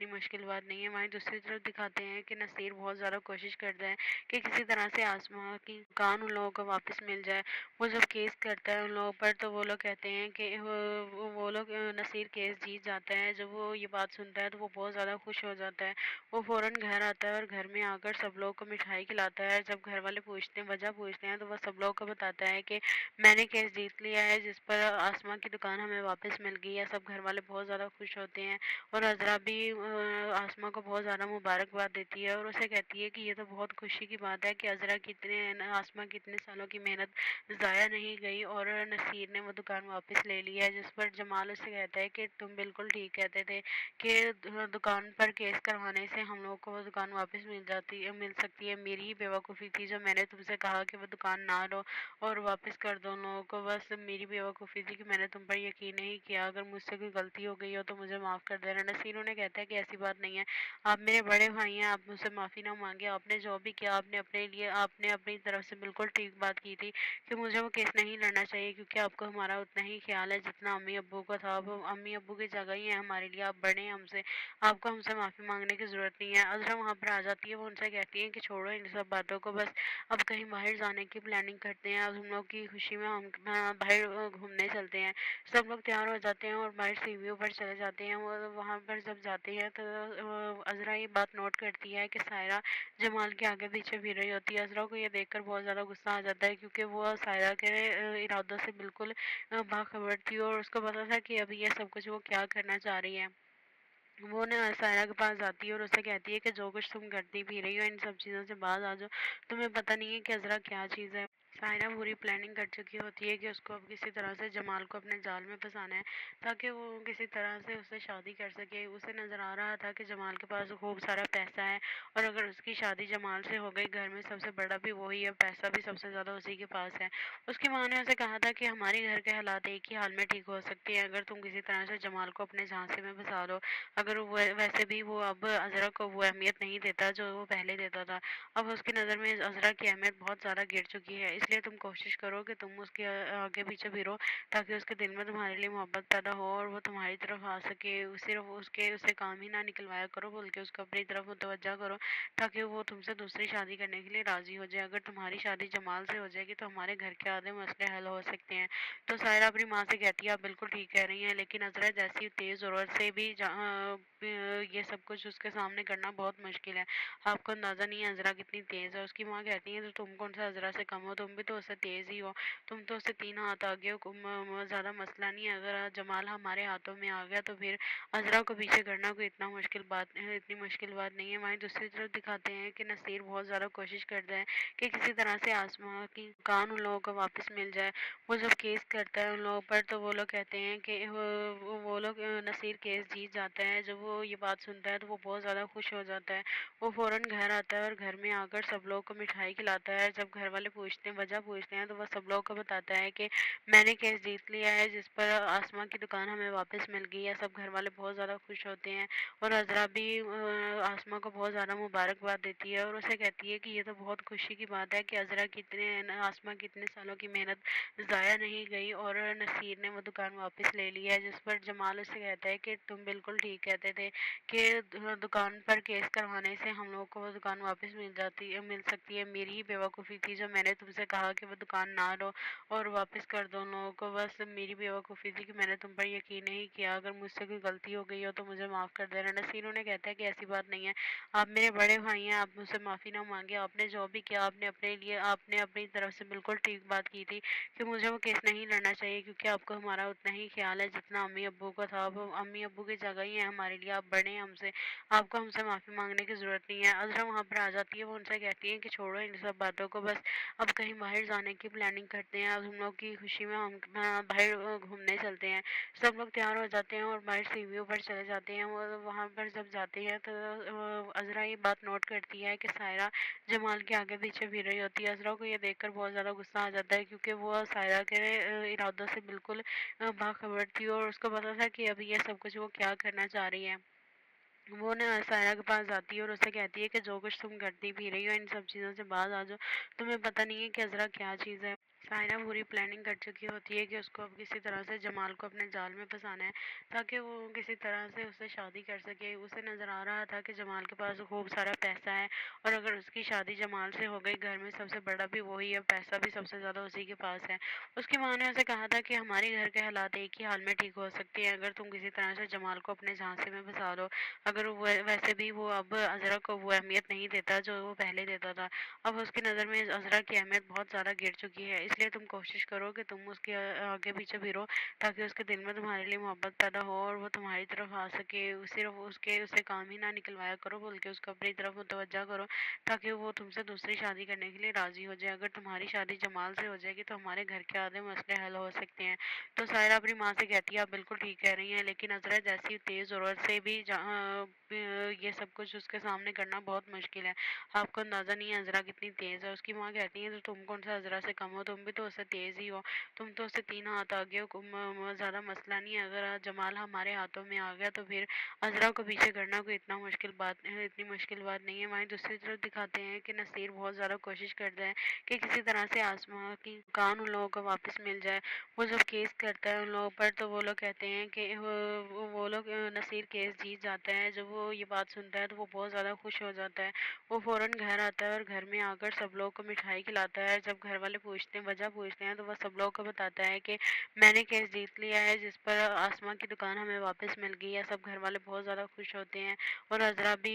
मुश्किल बात नहीं है। वहीं दूसरी तरफ दिखाते हैं कि नसीर बहुत ज़्यादा कोशिश करता है कि किसी तरह से आसमां की कान उन लोगों को वापस मिल जाए। वो जब केस करता है उन लोगों पर, तो वो लोग कहते हैं कि वो लोग नसीर केस जीत जाता है। जब वो ये बात सुनता है तो वो बहुत ज़्यादा खुश हो जाता है। वो फ़ौरन घर आता है और घर में आकर सब लोगों को मिठाई खिलाता है। जब घर वाले वजह पूछते हैं, तो वह सब लोगों को बताता है कि मैंने केस जीत लिया है, जिस पर आसमां की दुकान हमें वापस मिल गई है। सब घर वाले बहुत ज़्यादा खुश होते हैं, और अज़रा भी आसमां को बहुत ज़्यादा मुबारकबाद देती है और उसे कहती है कि ये तो बहुत खुशी की बात है कि आसमां की इतने सालों की मेहनत ज़ाया नहीं गई, और नसीर ने वो दुकान वापस ले ली है। जिस पर जमाल उससे कहता है कि तुम बिल्कुल ठीक कहते تھے کہ دکان پر کیس کروانے سے ہم لوگوں کو وہ دکان واپس مل سکتی ہے۔ میری ہی بیوقوفی تھی جو میں نے تم سے کہا کہ وہ دکان نہ لو اور واپس کر دو ان لوگوں کو۔ بس میری بیوقوفی تھی کہ میں نے تم پر یقین نہیں کیا۔ اگر مجھ سے کوئی غلطی ہو گئی ہو تو مجھے معاف کر دینا۔ نصیر انہیں کہتا ہے کہ ایسی بات نہیں ہے، آپ میرے بڑے بھائی ہیں، آپ مجھ سے معافی نہ مانگے۔ آپ نے جو بھی کیا آپ نے اپنی طرف سے بالکل ٹھیک بات کی تھی کہ مجھے وہ کیس نہیں لڑنا چاہیے، کیونکہ آپ کو ہمارا اتنا ہی خیال ہے جتنا امی ابو کا تھا۔ اب امی ابو کی جگہ ہی ہے ہمارے لیے، آپ بڑے ہیں ہم سے، آپ کو ہم سے معافی مانگنے کی ضرورت نہیں ہے۔ عذرا وہاں پر آ جاتی ہے، وہ ان سے کہتی ہیں کہ چھوڑو ان سب باتوں کو، بس اب کہیں باہر جانے کی پلاننگ کرتے ہیں۔ اب ہم لوگ کی خوشی میں ہم باہر گھومنے چلتے ہیں۔ سب لوگ تیار ہو جاتے ہیں اور باہر سی ویو پر چلے جاتے ہیں۔ اور وہاں پر جب جاتے ہیں تو عذرا یہ بات نوٹ کرتی ہے کہ سائرہ جمال کے آگے پیچھے پھر رہی ہوتی ہے۔ عذرا کو یہ دیکھ کر بہت زیادہ غصہ آ جاتا ہے، کیونکہ وہ سائرہ کے ارادوں سے بالکل باخبر تھی اور اس کو پتا تھا کہ ابھی یہ سب کچھ وہ کیا کرنا چاہ رہی ہے۔ وہ نا سائرہ کے پاس جاتی ہے اور اسے کہتی ہے کہ جو کچھ تم کرتی پی رہی ہو ان سب چیزوں سے باز آ جاؤ، تمہیں پتہ نہیں ہے کہ عذرا کیا چیز ہے۔ سائرہ پوری پلاننگ کر چکی ہوتی ہے کہ اس کو اب کسی طرح سے جمال کو اپنے جال میں پھنسانا ہے، تاکہ وہ کسی طرح سے اس سے شادی کر سکے۔ اسے نظر آ رہا تھا کہ جمال کے پاس خوب سارا پیسہ ہے، اور اگر اس کی شادی جمال سے ہو گئی، گھر میں سب سے بڑا بھی وہی ہے، پیسہ بھی سب سے زیادہ اسی کے پاس ہے۔ اس کی ماں نے اسے کہا تھا کہ ہمارے گھر کے حالات ایک ہی حال میں ٹھیک ہو سکتے ہیں اگر تم کسی طرح سے جمال کو اپنے جھانسے میں پھنسا لو۔ اگر ویسے بھی وہ اب عذرا کو وہ اہمیت نہیں دیتا جو وہ پہلے دیتا تھا۔ اب اس کی نظر میں عذرا کی اہمیت بہت زیادہ گر چکی ہے، اس لیے تم کوشش کرو کہ تم اس کے آگے پیچھے پھرو، تاکہ اس کے دل میں تمہارے لیے محبت پیدا ہو اور وہ تمہاری طرف آ سکے۔ صرف اسے کام ہی نہ نکلوایا کرو، بلکہ اس کو اپنی طرف متوجہ کرو، تاکہ وہ تم سے دوسری شادی کرنے کے لیے راضی ہو جائے۔ اگر تمہاری شادی جمال سے ہو جائے گی تو ہمارے گھر کے آدھے مسئلے حل ہو سکتے ہیں۔ تو سائرہ اپنی ماں سے کہتی ہے آپ بالکل ٹھیک کہہ رہی ہیں، لیکن عذرا جیسی تیز ضرورت سے بھی یہ سب کچھ اس کے سامنے کرنا بہت مشکل ہے۔ آپ کو اندازہ نہیں ہے عذرا کتنی تیز ہے۔ اس کی ماں کہتی ہے تو تم کون سا عذرا سے کم ہو، تم بھی تو اس سے تیز ہی ہو، تم تو اس سے 3 ہاتھ آگے ہو۔ زیادہ مسئلہ نہیں ہے، اگر جمال ہمارے ہاتھوں میں آ گیا تو پھر عذرا کو پیچھے کرنا کوئی اتنی مشکل بات نہیں ہے۔ وہیں دوسری طرف دکھاتے ہیں کہ نصیر بہت زیادہ کوشش کرتا ہے کہ کسی طرح سے آسماں کی کان ان لوگوں کو واپس مل جائے۔ وہ جب کیس کرتا ہے ان لوگوں پر تو وہ لوگ کہتے ہیں کہ وہ لوگ نصیر کیس جیت جاتا ہے۔ جب وہ یہ بات سنتا ہے تو وہ بہت زیادہ خوش ہو جاتا ہے۔ وہ فوراً گھر آتا ہے اور گھر میں آ کر سب لوگوں کو مٹھائی کھلاتا ہے۔ جب گھر والے وجہ پوچھتے ہیں تو وہ سب لوگوں کو بتاتا ہے کہ میں نے کیس جیت لیا ہے، جس پر آسماں کی دکان ہمیں واپس مل گئی ہے۔ سب گھر والے بہت زیادہ خوش ہوتے ہیں اور عذرا بھی آسماں کو بہت زیادہ مبارکباد دیتی ہے اور اسے کہتی ہے کہ یہ تو بہت خوشی کی بات ہے کہ آسماں کی اتنے سالوں کی محنت ضائع نہیں گئی اور نصیر نے وہ دکان واپس لے لی ہے۔ جس پر جمال اسے کہتا ہے کہ تم بالکل ٹھیک کہتے تھے کہ دکان پر کیس کروانے سے ہم لوگوں کو وہ دکان واپس مل سکتی ہے۔ میری ہی بیوقوفی تھی جو میں نے تم سے کہا کہ وہ دکان نہ لو اور واپس کر دو ان لوگوں کو۔ بس میری بیوقوفی تھی کہ میں نے تم پر یقین نہیں کیا۔ اگر مجھ سے کوئی غلطی ہو گئی ہو تو مجھے معاف کر دینا۔ نصیر انہیں کہتا ہے کہ ایسی بات نہیں ہے، آپ میرے بڑے بھائی ہیں، آپ مجھ سے معافی نہ مانگے۔ آپ نے جو بھی کیا آپ نے اپنی طرف سے بالکل ٹھیک بات کی تھی کہ مجھے وہ کیس نہیں لڑنا چاہیے، کیونکہ آپ کو ہمارا اتنا ہی خیال ہے جتنا امی ابو کا تھا۔ اب امی ابو کی جگہ ہی ہے ہمارے لیے، آپ بڑے ہیں ہم سے، آپ کو ہم سے معافی مانگنے کی ضرورت نہیں ہے۔ عذرا وہاں پر آ جاتی ہے، وہ ان سے کہتی ہیں کہ چھوڑو ان سب باتوں کو، بس اب کہیں باہر جانے کی پلاننگ کرتے ہیں۔ اب ہم لوگ کی خوشی میں ہم باہر گھومنے چلتے ہیں۔ سب لوگ تیار ہو جاتے ہیں اور باہر سی ویو پر چلے جاتے ہیں۔ اور وہاں پر جب جاتے ہیں تو عذرا یہ بات نوٹ کرتی ہے کہ سائرہ جمال کے آگے پیچھے پھر رہی ہوتی ہے۔ عذرا کو یہ دیکھ کر بہت زیادہ غصہ آ جاتا ہے، کیونکہ وہ سائرہ کے ارادوں سے بالکل باخبر تھی اور اس کو پتا تھا کہ ابھی یہ سب کچھ وہ کیا کرنا چاہ رہی ہے۔ وہ نا سائرہ کے پاس جاتی ہے اور اسے کہتی ہے کہ جو کچھ تم کرتی پی رہی ہو ان سب چیزوں سے باز آ جاؤ، تمہیں پتہ نہیں ہے کہ عذرا کیا چیز ہے۔ سائرہ پوری پلاننگ کر چکی ہوتی ہے کہ اس کو اب کسی طرح سے جمال کو اپنے جال میں پھنسانا ہے، تاکہ وہ کسی طرح سے اس سے شادی کر سکے۔ اسے نظر آ رہا تھا کہ جمال کے پاس خوب سارا پیسہ ہے، اور اگر اس کی شادی جمال سے ہو گئی، گھر میں سب سے بڑا بھی وہی ہے، پیسہ بھی سب سے زیادہ اسی کے پاس ہے۔ اس کی ماں نے اسے کہا تھا کہ ہمارے گھر کے حالات ایک ہی حال میں ٹھیک ہو سکتے ہیں اگر تم کسی طرح سے جمال کو اپنے جھانسے میں پھنسا لو۔ اگر ویسے بھی وہ اب عذرا کو وہ اہمیت نہیں دیتا جو وہ پہلے دیتا تھا۔ اب اس کی نظر میں عذرا کی اہمیت بہت زیادہ گر چکی ہے، اس इसलिए तुम कोशिश करो कि तुम उसके आगे पीछे फिरो, ताकि उसके दिल में तुम्हारे लिए मोहब्बत पैदा हो और वो तुम्हारी तरफ आ सके। सिर्फ उसके उसे काम ही ना निकलवाया करो, बल्कि उसको अपनी तरफ मुतवज्जा करो, ताकि वो तुमसे दूसरी शादी करने के लिए राज़ी हो जाए। अगर तुम्हारी शादी जमाल से हो जाएगी तो हमारे घर के आधे मसले हल हो सकते हैं। तो सायरा अपनी माँ से कहती है, आप बिल्कुल ठीक कह रही हैं, लेकिन अज़रा जैसी तेज़ औरत से भी ये सब कुछ उसके सामने करना बहुत मुश्किल है। आपको अंदाज़ा नहीं है अज़रा कितनी तेज़ है। उसकी माँ कहती है, तो तुम कौन सा अज़रा से कम हो, तुम भी तो उससे तेज़ ही हो, तुम तो उससे 3 हाथ आगे हो। ज़्यादा मसला नहीं है, अगर आज जमाल हमारे हाथों में आ गया तो फिर अज़रा को पीछे करना कोई इतनी मुश्किल बात नहीं है। वहीं दूसरी तरफ दिखाते हैं कि नसीर बहुत ज़्यादा कोशिश करता है कि किसी तरह से आसमां की दुकान उन लोगों को वापस मिल जाए। वो जब केस करता है उन लोगों पर, तो वो लोग कहते हैं कि वो लोग नसीर केस जीत जाता है। जब वो ये बात सुनता है तो वो बहुत ज़्यादा खुश हो जाता है। वो फ़ौरन घर आता है और घर में आकर सब लोगों को मिठाई खिलाता है। जब घर वाले वजह पूछते हैं, तो वह सब लोगों को बताता है कि मैंने केस जीत लिया है, जिस पर आसमां की दुकान हमें वापस मिल गई है। सब घर वाले बहुत ज़्यादा खुश होते हैं और अज़रा भी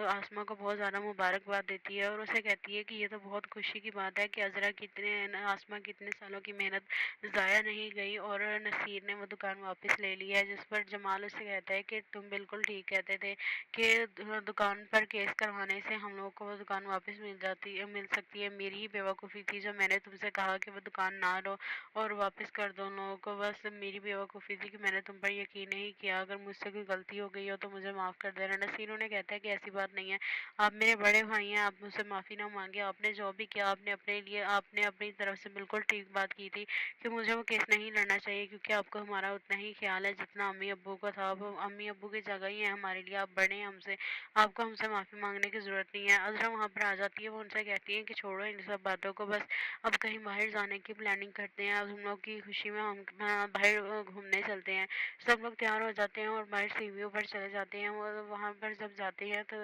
आसमां को बहुत ज़्यादा मुबारकबाद देती है और उसे कहती है कि ये तो बहुत खुशी की बात है कि आसमां की इतने सालों की मेहनत ज़ाया नहीं गई और नसीर ने वो दुकान वापस ले ली है। जिस पर जमाल उससे कहता है कि तुम बिल्कुल ठीक कहते थे कि दुकान पर केस करवाने से हम लोगों को वो दुकान वापस मिल सकती है। मेरी ही बेवकूफ़ी थी जो मैंने तुमसे कहा कि वो दुकान ना लो और वापस कर दो उन लोगों को। बस मेरी बेवकूफ़ी थी कि मैंने तुम पर यकीन नहीं किया। अगर मुझसे कोई गलती हो गई हो तो मुझे माफ़ कर देना। नसीर उन्हें कहता है कि ऐसी बात नहीं है, आप मेरे बड़े भाई हैं, आप मुझसे माफ़ी ना मांगे। आपने जो भी किया आपने अपनी तरफ से बिल्कुल ठीक बात की थी कि मुझे वो केस नहीं लड़ना चाहिए, क्योंकि आपको हमारा उतना ही ख्याल है जितना अम्मी अब्बू का था। अब अम्मी अब्बू की जगह ही है हमारे लिए, आप बड़े हैं हमसे, आपको हमसे माफ़ी मांगने की ज़रूरत नहीं है। अज़रा वहाँ पर आ जाती है, वो उनसे कहती है कि छोड़ो इन सब बातों को, बस अब कहीं बाहर जाने की प्लानिंग करते हैं। अब हम लोग की खुशी में हम बाहर घूमने चलते हैं। सब लोग तैयार हो जाते हैं और बाहर सीढ़ियों पर चले जाते हैं। और वहाँ पर जब जाते हैं तो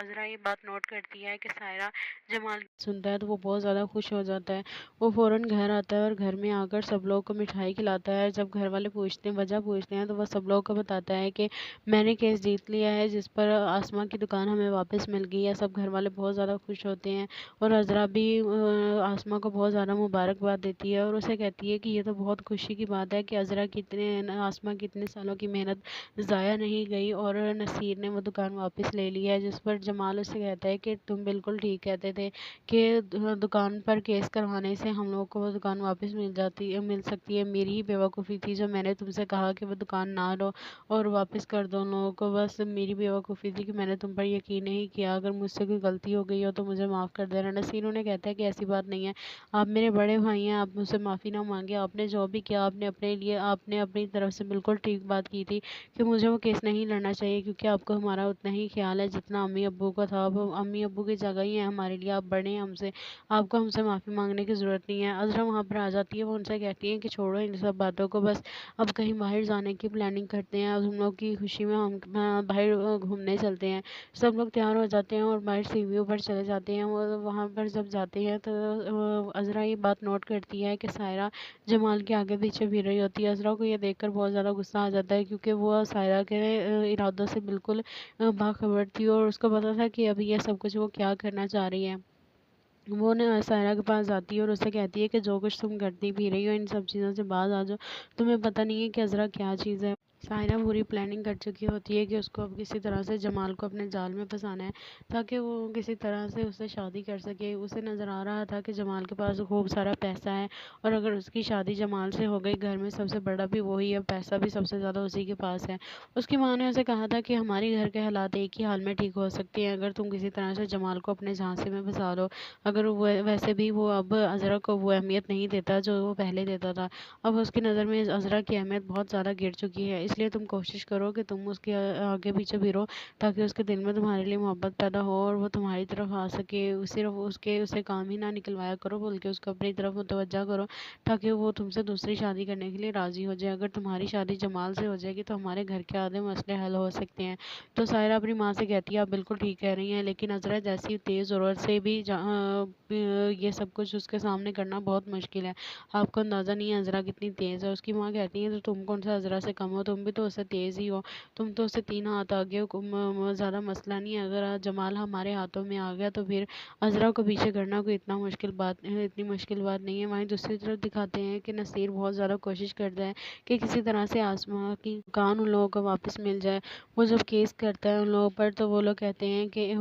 अज़रा ये बात नोट करती है कि सायरा जमाल सुनता है तो वो बहुत ज़्यादा खुश हो जाता है। वो फ़ौरन घर आता है और घर में आकर सब लोगों को मिठाई खिलाता है। जब घर वाले वजह पूछते हैं, तो वह सब लोगों को बताता है कि मैंने केस जीत लिया है, जिस पर आसमां की दुकान हमें वापस मिल गई है। सब घर वाले बहुत ज़्यादा खुश होते हैं और अज़रा भी आसमां को बहुत ज़्यादा मुबारकबाद देती है और उसे कहती है कि ये तो बहुत खुशी की बात है कि आसमां की इतने सालों की मेहनत ज़ाया नहीं गई और नसीर ने वो दुकान वापस ले ली है। जिस पर जमाल उससे कहता है कि तुम बिल्कुल ठीक कहते थे कि दुकान पर केस करवाने से हम लोगों को वो दुकान वापस मिल सकती है। मेरी ही बेवकूफ़ी थी जो मैंने तुमसे कहा कि वो दुकान ना लो और वापस कर दो उन लोगों को। बस मेरी बेवकूफ़ी थी कि मैंने तुम पर यकीन नहीं किया। अगर मुझसे कोई गलती हो गई हो तो मुझे माफ़ कर देना। नसीर उन्हें कहता है कि ऐसी बात नहीं है, आप मेरे बड़े भाई हैं, आप मुझसे माफ़ी ना मांगे। आपने जो भी किया आपने अपनी तरफ से बिल्कुल ठीक बात की थी कि मुझे वो केस नहीं लड़ना चाहिए, क्योंकि आपको हमारा उतना ही ख्याल है जितना अम्मी अब्बू का था। अब अम्मी अब्बू की जगह ही है हमारे लिए, आप बड़े हैं हमसे, आपको हमसे माफ़ी मांगने की ज़रूरत नहीं है। अज़रा वहाँ पर आ जाती है, वो उनसे कहती है कि छोड़ो इन सब बातों को, बस अब कहीं बाहर जाने की प्लानिंग करते हैं। अब हम लोग की खुशी में हम बाहर घूमने चलते हैं। सब लोग तैयार हो जाते हैं और बाहर सीढ़ियों पर चले जाते हैं। और वहाँ पर जब जाते हैं तो अज़रा ये बात नोट करती है कि सायरा जमाल के आगे पीछे फिर रही होती है। अज़रा को ये देखकर बहुत ज़्यादा गुस्सा आ जाता है, क्योंकि वो सायरा के इरादों से बिल्कुल बाखबर थी और उसको पता था कि अभी ये सब कुछ वो क्या करना चाह रही है। वो ना सायरा के पास जाती है और उससे कहती है कि जो कुछ तुम करती भी रही हो इन सब चीज़ों से बाज आ जाओ, तुम्हें पता नहीं है कि अज़रा क्या चीज़ है। सायरा पूरी प्लानिंग कर चुकी होती है कि उसको अब किसी तरह से जमाल को अपने जाल में फंसाना है, ताकि वो किसी तरह से उससे शादी कर सके। उसे नज़र आ रहा था कि जमाल के पास खूब सारा पैसा है और अगर उसकी शादी जमाल से हो गई, घर में सबसे बड़ा भी वही है, पैसा भी सबसे ज़्यादा उसी के पास है। उसकी माँ ने उसे कहा था कि हमारे घर के हालात एक ही हाल में ठीक हो सकते हैं अगर तुम किसी तरह से जमाल को अपने झांसे में फंसा लो। अगर वो वैसे भी वो अब अज़रा को वो अहमियत नहीं देता जो वो पहले देता था। अब उसकी नज़र में अज़रा की अहमियत बहुत ज़्यादा गिर चुकी है, इसलिए तुम कोशिश करो कि तुम उसके आगे पीछे फिरो, ताकि उसके दिल में तुम्हारे लिए मोहब्बत पैदा हो और वो तुम्हारी तरफ आ सके। सिर्फ उसे काम ही ना निकलवाया करो, बल्कि उसको अपनी तरफ मुतवज्जा करो, ताकि वो तुमसे दूसरी शादी करने के लिए राज़ी हो जाए। अगर तुम्हारी शादी जमाल से हो जाएगी तो हमारे घर के आधे मसले हल हो सकते हैं। तो सायरा अपनी माँ से कहती है, आप बिल्कुल ठीक कह रही हैं, लेकिन अज़रा जैसी तेज़ औरत से भी ये सब कुछ उसके सामने करना बहुत मुश्किल है। आपको अंदाज़ा नहीं है अज़रा कितनी तेज़ है। उसकी माँ कहती है, तो तुम कौन सा अज़रा से कम हो, तुम تم بھی تو اس سے تیز ہی ہو، تم تو اس سے 3 ہاتھ آگے ہو، زیادہ مسئلہ نہیں ہے۔ اگر جمال ہمارے ہاتھوں میں آ گیا تو پھر عذرا کو پیچھے کرنا کوئی اتنی مشکل بات نہیں ہے۔ وہیں دوسری طرف دکھاتے ہیں کہ نصیر بہت زیادہ کوشش کرتا ہے کہ کسی طرح سے آسما کی دکان ان لوگوں کو واپس مل جائے۔ وہ جب کیس کرتا ہے ان لوگوں پر تو وہ لوگ کہتے ہیں کہ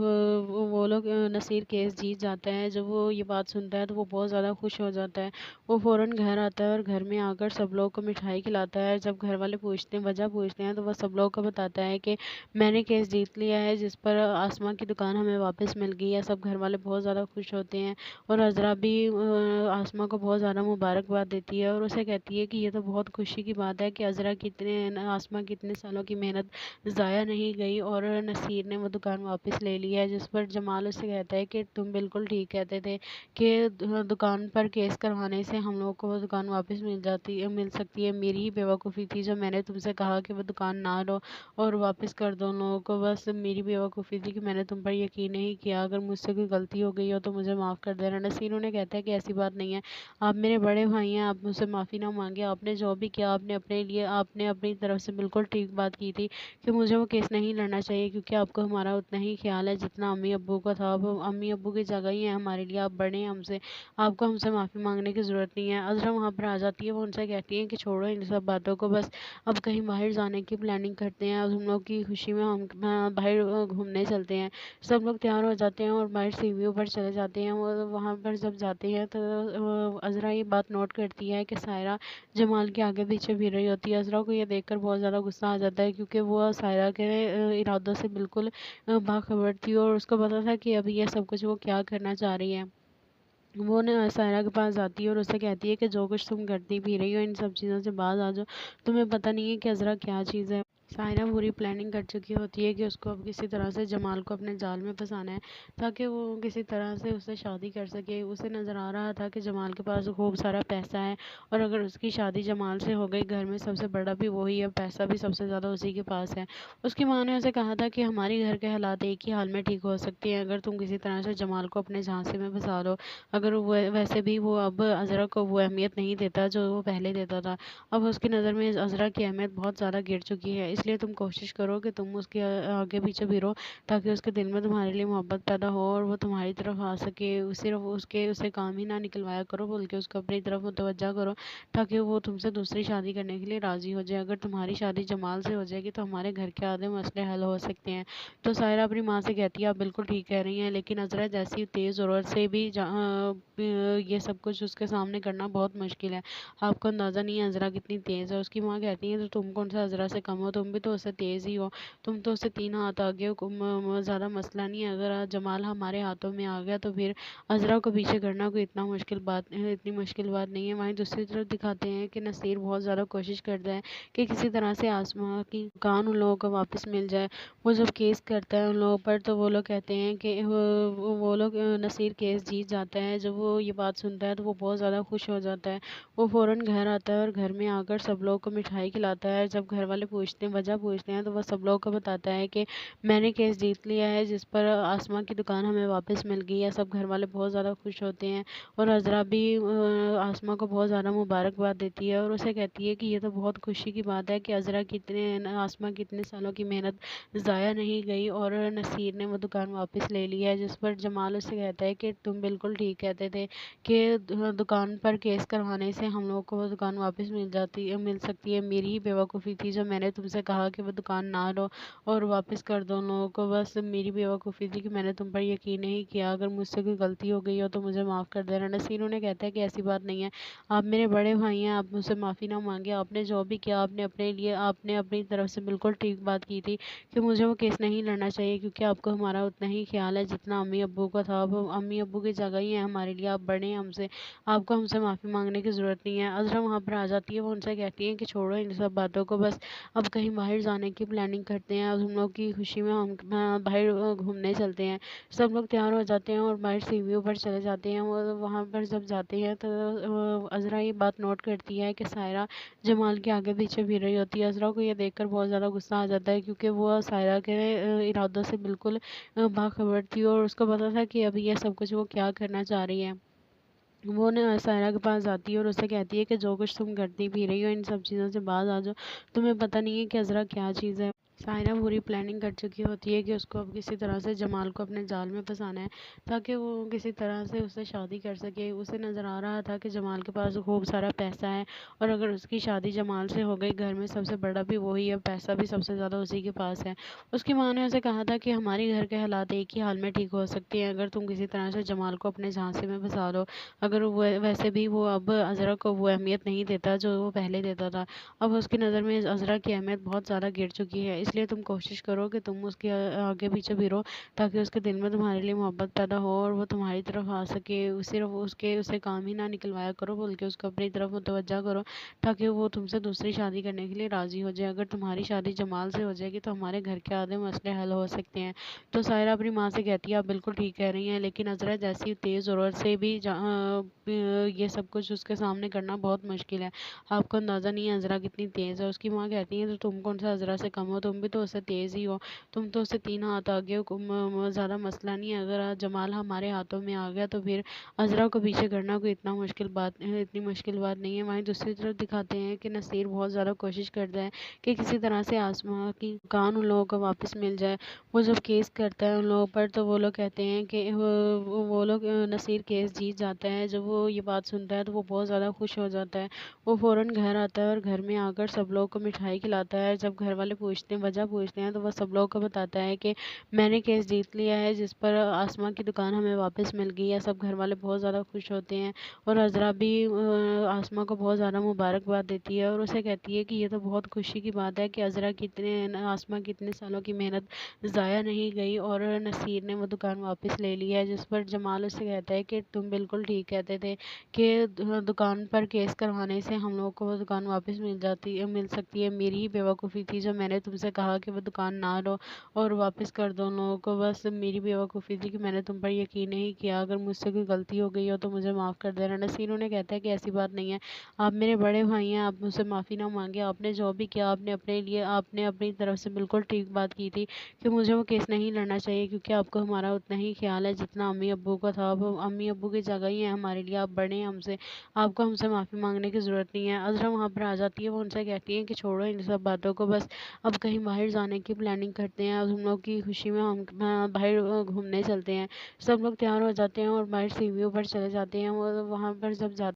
نصیر کیس جیت جاتا ہے۔ جب وہ یہ بات سنتا ہے تو وہ بہت زیادہ خوش ہو جاتا ہے۔ وہ فوراً گھر آتا ہے اور گھر میں آ کر سب لوگوں کو مٹھائی کھلاتا ہے۔ جب گھر والے وجہ پوچھتے ہیں تو وہ سب لوگوں کو بتاتا ہے کہ میں نے کیس جیت لیا ہے، جس پر آسما کی دکان ہمیں واپس مل گئی ہے۔ سب گھر والے بہت زیادہ خوش ہوتے ہیں اور عذرا بھی آسما کو بہت زیادہ مبارکباد دیتی ہے اور اسے کہتی ہے کہ یہ تو بہت خوشی کی بات ہے کہ آسما کی اتنے سالوں کی محنت ضائع نہیں گئی اور نصیر نے وہ دکان واپس لے لی ہے۔ جس پر جمال اسے کہتا ہے کہ تم بالکل ٹھیک کہتے تھے کہ دکان پر کیس کروانے سے ہم لوگوں کو وہ دکان واپس مل سکتی ہے۔ میری ہی بیوقوفی تھی جو میں نے تم سے کہا کہ وہ دکان نہ لو اور واپس کر دو ان لوگوں کو۔ بس میری بیوقوفی تھی کہ میں نے تم پر یقین نہیں کیا۔ اگر مجھ سے کوئی غلطی ہو گئی ہو تو مجھے معاف کر دینا۔ نصیر انہیں کہتا ہے کہ ایسی بات نہیں ہے، آپ میرے بڑے بھائی ہیں، آپ مجھ سے معافی نہ مانگے۔ آپ نے جو بھی کیا آپ نے اپنی طرف سے بالکل ٹھیک بات کی تھی کہ مجھے وہ کیس نہیں لڑنا چاہیے، کیونکہ آپ کو ہمارا اتنا ہی خیال ہے جتنا امی ابو کا تھا۔ اب امی ابو کی جگہ ہی ہے ہمارے لیے، آپ بڑے ہیں ہم سے، آپ کو ہم سے معافی مانگنے کی ضرورت نہیں ہے۔ عذرا وہاں پر آ جاتی ہے، وہ ان سے کہتی ہیں کہ چھوڑو ان سب باتوں کو، بس اب کہیں باہر جانے کی پلاننگ کرتے ہیں، اب ہم لوگ کی خوشی میں ہم باہر گھومنے چلتے ہیں۔ سب لوگ تیار ہو جاتے ہیں اور باہر سی ویو پر چلے جاتے ہیں۔ وہاں پر جب جاتے ہیں تو عذرا یہ بات نوٹ کرتی ہے کہ سائرہ جمال کے آگے پیچھے پھر رہی ہوتی ہے۔ عذرا کو یہ دیکھ کر بہت زیادہ غصہ آ جاتا ہے، کیونکہ وہ سائرہ کے ارادوں سے بالکل باخبر تھی اور اس کو پتا تھا کہ ابھی یہ سب کچھ وہ کیا کرنا چاہ رہی ہے۔ وہ سائرہ کے پاس جاتی ہے اور اسے کہتی ہے کہ جو کچھ تم کرتی پی رہی ہو ان سب چیزوں سے باز آ جاؤ، تمہیں پتہ نہیں ہے کہ عذرا کیا چیز ہے۔ سائرہ پوری پلاننگ کر چکی ہوتی ہے کہ اس کو اب کسی طرح سے جمال کو اپنے جال میں پھنسانا ہے تاکہ وہ کسی طرح سے اس سے شادی کر سکے۔ اسے نظر آ رہا تھا کہ جمال کے پاس خوب سارا پیسہ ہے اور اگر اس کی شادی جمال سے ہو گئی، گھر میں سب سے بڑا بھی وہی ہے، پیسہ بھی سب سے زیادہ اسی کے پاس ہے۔ اس کی ماں نے اسے کہا تھا کہ ہماری گھر کے حالات ایک ہی حال میں ٹھیک ہو سکتے ہیں اگر تم کسی طرح سے جمال کو اپنے جھانسے میں پھنسا لو۔ اگر ویسے بھی وہ اب عذرا کو وہ اہمیت نہیں دیتا جو وہ پہلے دیتا تھا، اب اس کی نظر میں عذرا کی اہمیت بہت زیادہ گر چکی ہے، اس لیے تم کوشش کرو کہ تم اس کے آگے پیچھے پھرو تاکہ اس کے دل میں تمہارے لیے محبت پیدا ہو اور وہ تمہاری طرف آ سکے۔ صرف اسے کام ہی نہ نکلوایا کرو بلکہ اس کو اپنی طرف متوجہ کرو تاکہ وہ تم سے دوسری شادی کرنے کے لیے راضی ہو جائے۔ اگر تمہاری شادی جمال سے ہو جائے گی تو ہمارے گھر کے آدھے مسئلے حل ہو سکتے ہیں۔ تو سائرہ اپنی ماں سے کہتی ہے آپ بالکل ٹھیک کہہ رہی ہیں، لیکن عذرا جیسی تیز ضرورت سے بھی یہ سب کچھ اس کے سامنے کرنا بہت مشکل ہے۔ آپ کو اندازہ نہیں ہے عذرا کتنی تیز ہے۔ اس کی ماں کہتی ہے تو تم کون سا عذرا سے کم ہو، تم بھی تو اس سے تیز ہی ہو، تم تو اس سے 3 ہاتھ آگے ہو، زیادہ مسئلہ نہیں ہے۔ اگر جمال ہمارے ہاتھوں میں آ گیا تو پھر عذرا کو پیچھے کرنا کوئی اتنی مشکل بات نہیں ہے۔ وہیں دوسری طرف دکھاتے ہیں کہ نصیر بہت زیادہ کوشش کرتا ہے کہ کسی طرح سے آسما کی دکان ان لوگوں کو واپس مل جائے۔ وہ جب کیس کرتا ہے ان لوگوں پر تو وہ لوگ کہتے ہیں کہ نصیر کیس جیت جاتا ہے۔ جب وہ یہ بات سنتا ہے تو وہ بہت زیادہ خوش ہو جاتا ہے۔ وہ فوراً گھر آتا ہے اور گھر میں آ کر سب لوگوں کو مٹھائی کھلاتا ہے۔ جب گھر والے وجہ پوچھتے ہیں تو وہ سب لوگوں کو بتاتا ہے کہ میں نے کیس جیت لیا ہے، جس پر آسما کی دکان ہمیں واپس مل گئی ہے۔ سب گھر والے بہت زیادہ خوش ہوتے ہیں اور عذرا بھی آسما کو بہت زیادہ مبارکباد دیتی ہے اور اسے کہتی ہے کہ یہ تو بہت خوشی کی بات ہے کہ آسما کی اتنے سالوں کی محنت ضائع نہیں گئی اور نصیر نے وہ دکان واپس لے لی ہے۔ جس پر جمال اسے کہتا ہے کہ تم بالکل ٹھیک کہتے تھے کہ دکان پر کیس کروانے سے ہم لوگوں کو وہ دکان واپس مل سکتی ہے۔ میری ہی بیوقوفی تھی جو میں نے تم سے کہا کہ وہ دکان نہ لو اور واپس کر دو ان لوگوں کو۔ بس میری بیوقوفی تھی کہ میں نے تم پر یقین نہیں کیا۔ اگر مجھ سے کوئی غلطی ہو گئی ہو تو مجھے معاف کر دینا۔ نصیر انہیں کہتا ہے کہ ایسی بات نہیں ہے، آپ میرے بڑے بھائی ہیں، آپ مجھ سے معافی نہ مانگے۔ آپ نے جو بھی کیا آپ نے اپنی طرف سے بالکل ٹھیک بات کی تھی کہ مجھے وہ کیس نہیں لڑنا چاہیے، کیونکہ آپ کو ہمارا اتنا ہی خیال ہے جتنا امی ابو کا تھا۔ اب امی ابو کی جگہ ہی ہے ہمارے لیے، آپ بڑے ہیں ہم سے، آپ کو ہم سے معافی مانگنے کی ضرورت نہیں ہے۔ عذرا وہاں پر آ جاتی ہے، وہ ان سے کہتی ہیں کہ چھوڑو ان سب باتوں کو، بس اب کہیں باہر جانے کی پلاننگ کرتے ہیں، اب ہم لوگ کی خوشی میں ہم باہر گھومنے چلتے ہیں۔ سب لوگ تیار ہو جاتے ہیں اور باہر سی ویو پر چلے جاتے ہیں۔ وہاں پر جب جاتے ہیں تو عذرا یہ بات نوٹ کرتی ہے کہ سائرہ جمال کے آگے پیچھے پھر رہی ہوتی ہے۔ عذرا کو یہ دیکھ کر بہت زیادہ غصہ آ جاتا ہے، کیونکہ وہ سائرہ کے ارادوں سے بالکل باخبر تھی اور اس کو پتا تھا کہ ابھی یہ سب کچھ وہ کیا کرنا چاہ رہی ہے۔ وہ نا سائرہ کے پاس جاتی ہے اور اسے کہتی ہے کہ جو کچھ تم کرتی پی رہی ہو ان سب چیزوں سے باز آ جاؤ، تمہیں پتہ نہیں ہے کہ عذرا کیا چیز ہے۔ سائرہ پوری پلاننگ کر چکی ہوتی ہے کہ اس کو اب کسی طرح سے جمال کو اپنے جال میں پھنسانا ہے تاکہ وہ کسی طرح سے اس سے شادی کر سکے۔ اسے نظر آ رہا تھا کہ جمال کے پاس خوب سارا پیسہ ہے اور اگر اس کی شادی جمال سے ہو گئی، گھر میں سب سے بڑا بھی وہی ہے، پیسہ بھی سب سے زیادہ اسی کے پاس ہے۔ اس کی ماں نے اسے کہا تھا کہ ہماری گھر کے حالات ایک ہی حال میں ٹھیک ہو سکتے ہیں اگر تم کسی طرح سے جمال کو اپنے جھانسے میں پھنسا دو۔ اگر وہ ویسے بھی وہ اب عذرا کو وہ اہمیت نہیں دیتا جو وہ پہلے دیتا تھا، اب اس کی نظر میں عذرا کی اہمیت بہت زیادہ گر چکی ہے، اس لیے تم کوشش کرو کہ تم اس کے آگے پیچھے پھرو تاکہ اس کے دل میں تمہارے لیے محبت پیدا ہو اور وہ تمہاری طرف آ سکے۔ صرف اسے کام ہی نہ نکلوایا کرو بلکہ اس کو اپنی طرف متوجہ کرو تاکہ وہ تم سے دوسری شادی کرنے کے لیے راضی ہو جائے۔ اگر تمہاری شادی جمال سے ہو جائے گی تو ہمارے گھر کے آدھے مسئلے حل ہو سکتے ہیں۔ تو سائرہ اپنی ماں سے کہتی ہے آپ بالکل ٹھیک کہہ رہی ہیں، لیکن عذرا جیسی تیز ضرورت سے بھی یہ سب کچھ اس کے سامنے کرنا بہت مشکل ہے۔ آپ کو اندازہ نہیں ہے عذرا کتنی تیز ہے۔ اس کی ماں کہتی ہے تو تم کون سا عذرا سے کم ہو، تم بھی تو اس سے تیز ہی ہو، تم تو اس سے 3 ہاتھ آگے ہو، زیادہ مسئلہ نہیں ہے۔ اگر جمال ہمارے ہاتھوں میں آ گیا تو پھر عذرا کو پیچھے کرنا کوئی اتنی مشکل بات نہیں ہے۔ وہیں دوسری طرف دکھاتے ہیں کہ نصیر بہت زیادہ کوشش کرتا ہے کہ کسی طرح سے آسماں کی دکان ان لوگوں کو واپس مل جائے۔ وہ جب کیس کرتا ہے ان لوگوں پر تو وہ لوگ کہتے ہیں کہ نصیر کیس جیت جاتا ہے۔ جب وہ یہ بات سنتا ہے تو وہ بہت زیادہ خوش ہو جاتا ہے۔ وہ فوراً گھر آتا ہے اور گھر میں آ کر سب لوگوں کو مٹھائی کھلاتا ہے۔ جب گھر والے وجہ پوچھتے ہیں تو وہ سب لوگوں کو بتاتا ہے کہ میں نے کیس جیت لیا ہے جس پر آسماں کی دکان ہمیں واپس مل گئی ہے۔ سب گھر والے بہت زیادہ خوش ہوتے ہیں اور عذرا بھی آسماں کو بہت زیادہ مبارکباد دیتی ہے اور اسے کہتی ہے کہ یہ تو بہت خوشی کی بات ہے کہ آسماں کی اتنے سالوں کی محنت ضائع نہیں گئی اور نصیر نے وہ دکان واپس لے لی ہے۔ جس پر جمال اس سے کہتا ہے کہ تم بالکل ٹھیک کہتے تھے کہ دکان پر کیس کروانے سے ہم لوگوں کو وہ دکان واپس مل سکتی ہے۔ میری ہی بیوقوفی تھی جو میں نے تم سے کہا کہ وہ دکان نہ لو اور واپس کر دو ان لوگوں کو، بس میری بیوقوفی تھی کہ میں نے تم پر یقین نہیں کیا۔ اگر مجھ سے کوئی غلطی ہو گئی ہو تو مجھے معاف کر دینا۔ نصیر انہیں کہتا ہے کہ ایسی بات نہیں ہے، آپ میرے بڑے بھائی ہیں، آپ مجھ سے معافی نہ مانگے۔ آپ نے جو بھی کیا آپ نے اپنی طرف سے بالکل ٹھیک بات کی تھی کہ مجھے وہ کیس نہیں لڑنا چاہیے کیونکہ آپ کو ہمارا اتنا ہی خیال ہے جتنا امی ابو کا تھا۔ اب امی ابو کی جگہ ہی ہے ہمارے لیے، آپ بڑے ہیں ہم سے، آپ کو ہم سے معافی مانگنے کی ضرورت نہیں ہے۔ عذرا وہاں پر آ جاتی ہے، وہ ان سے کہتی ہے کہ چھوڑو ان سب باتوں کو، بس اب کہیں باہر جانے کی پلاننگ کرتے ہیں، اب ہم لوگ کی خوشی میں ہم باہر گھومنے چلتے ہیں۔ سب لوگ تیار ہو جاتے ہیں اور باہر سیڑھیوں پر چلے جاتے ہیں۔ وہ وہاں پر جب جاتے